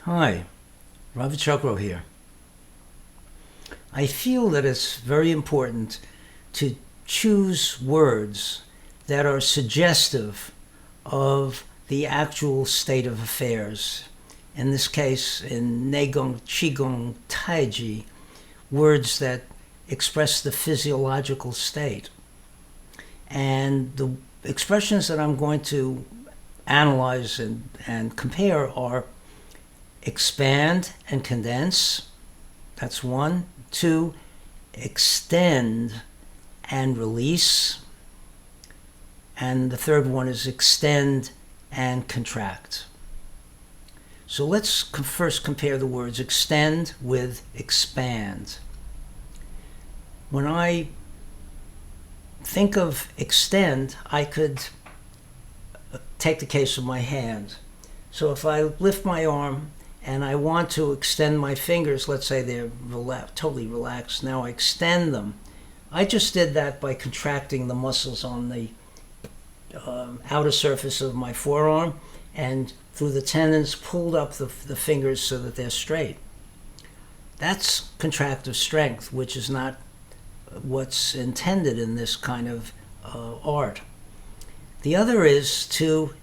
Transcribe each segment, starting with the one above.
Hi, Robert Chuckrow here. I feel that it's very important to choose words that are suggestive of the actual state of affairs. In this case, in Neigong, Qigong, Taiji, words that express the physiological state. And the expressions that I'm going to analyze and compare are expand and condense. That's one. Two, extend and release. And the third one is extend and contract. So let's first compare the words extend with expand. When I think of extend, I could take the case of my hand. So if I lift my arm and I want to extend my fingers, let's say they're totally relaxed, now I extend them. I just did that by contracting the muscles on the outer surface of my forearm and through the tendons pulled up the fingers so that they're straight. That's contractive strength, which is not what's intended in this kind of art. The other is to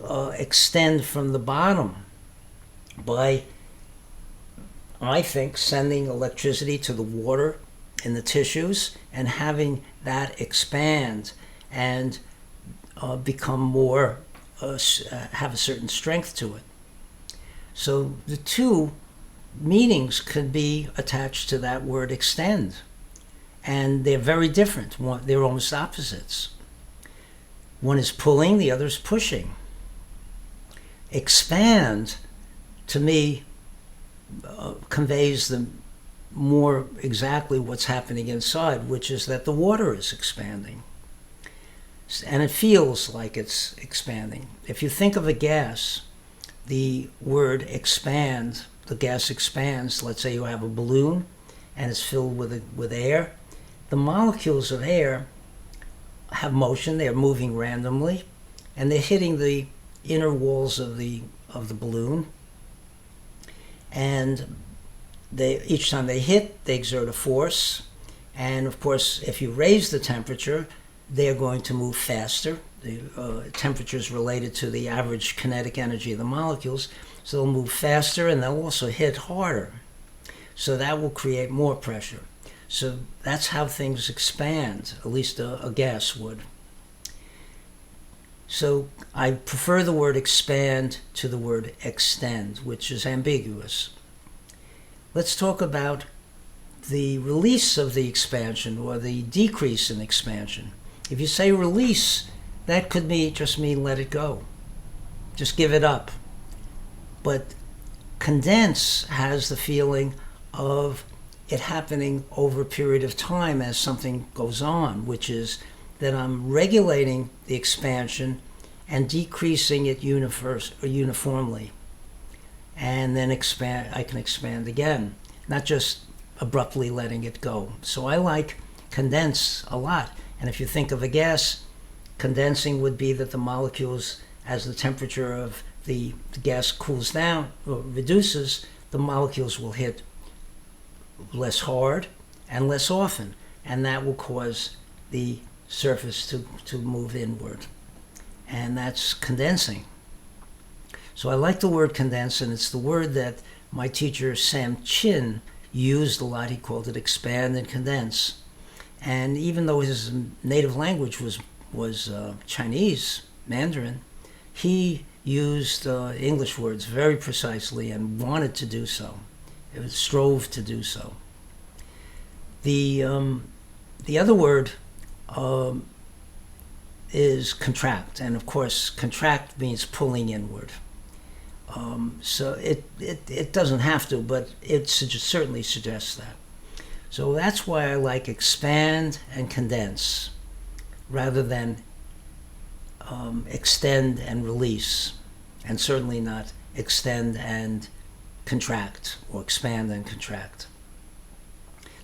extend from the bottom by, I think, sending electricity to the water in the tissues and having that expand and become more, have a certain strength to it. So the two meanings could be attached to that word extend, and they're very different. They're almost opposites. One is pulling, the other is pushing. Expand, to me, conveys the more exactly what's happening inside, which is that the water is expanding. And it feels like it's expanding. If you think of a gas, the word expand, the gas expands. Let's say you have a balloon and it's filled with air. The molecules of air have motion, they're moving randomly, and they're hitting the inner walls of the balloon. And each time they hit, they exert a force. And of course, if you raise the temperature, they're going to move faster. The temperature is related to the average kinetic energy of the molecules. So they'll move faster and they'll also hit harder. So that will create more pressure. So that's how things expand, at least a gas would. So I prefer the word expand to the word extend, which is ambiguous. Let's talk about the release of the expansion or the decrease in expansion. If you say release, that could just mean let it go. Just give it up. But condense has the feeling of it happening over a period of time as something goes on, which is that I'm regulating the expansion and decreasing it uniformly. And then I can expand again, not just abruptly letting it go. So I like condense a lot. And if you think of a gas, condensing would be that the molecules, as the temperature of the gas cools down or reduces, the molecules will hit less hard and less often, and that will cause the surface to move inward. And that's condensing. So I like the word condense, and it's the word that my teacher Sam Chin used a lot. He called it expand and condense. And even though his native language was Chinese, Mandarin, he used English words very precisely and wanted to do so. It strove to do so. The other word is contract, and of course contract means pulling inward. So it doesn't have to, but it certainly suggests that. So that's why I like expand and condense rather than extend and release, and certainly not extend and contract or expand and contract.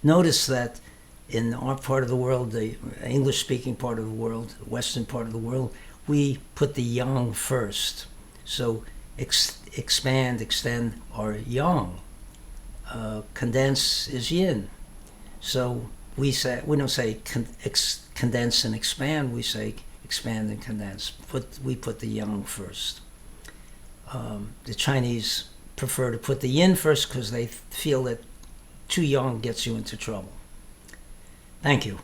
Notice that in our part of the world, the English-speaking part of the world, the Western part of the world, we put the yang first. So expand, extend are yang. Condense is yin. So we don't say condense and expand. We say expand and condense. We put the yang first. The Chinese prefer to put the yin first because they feel that too yang gets you into trouble. Thank you.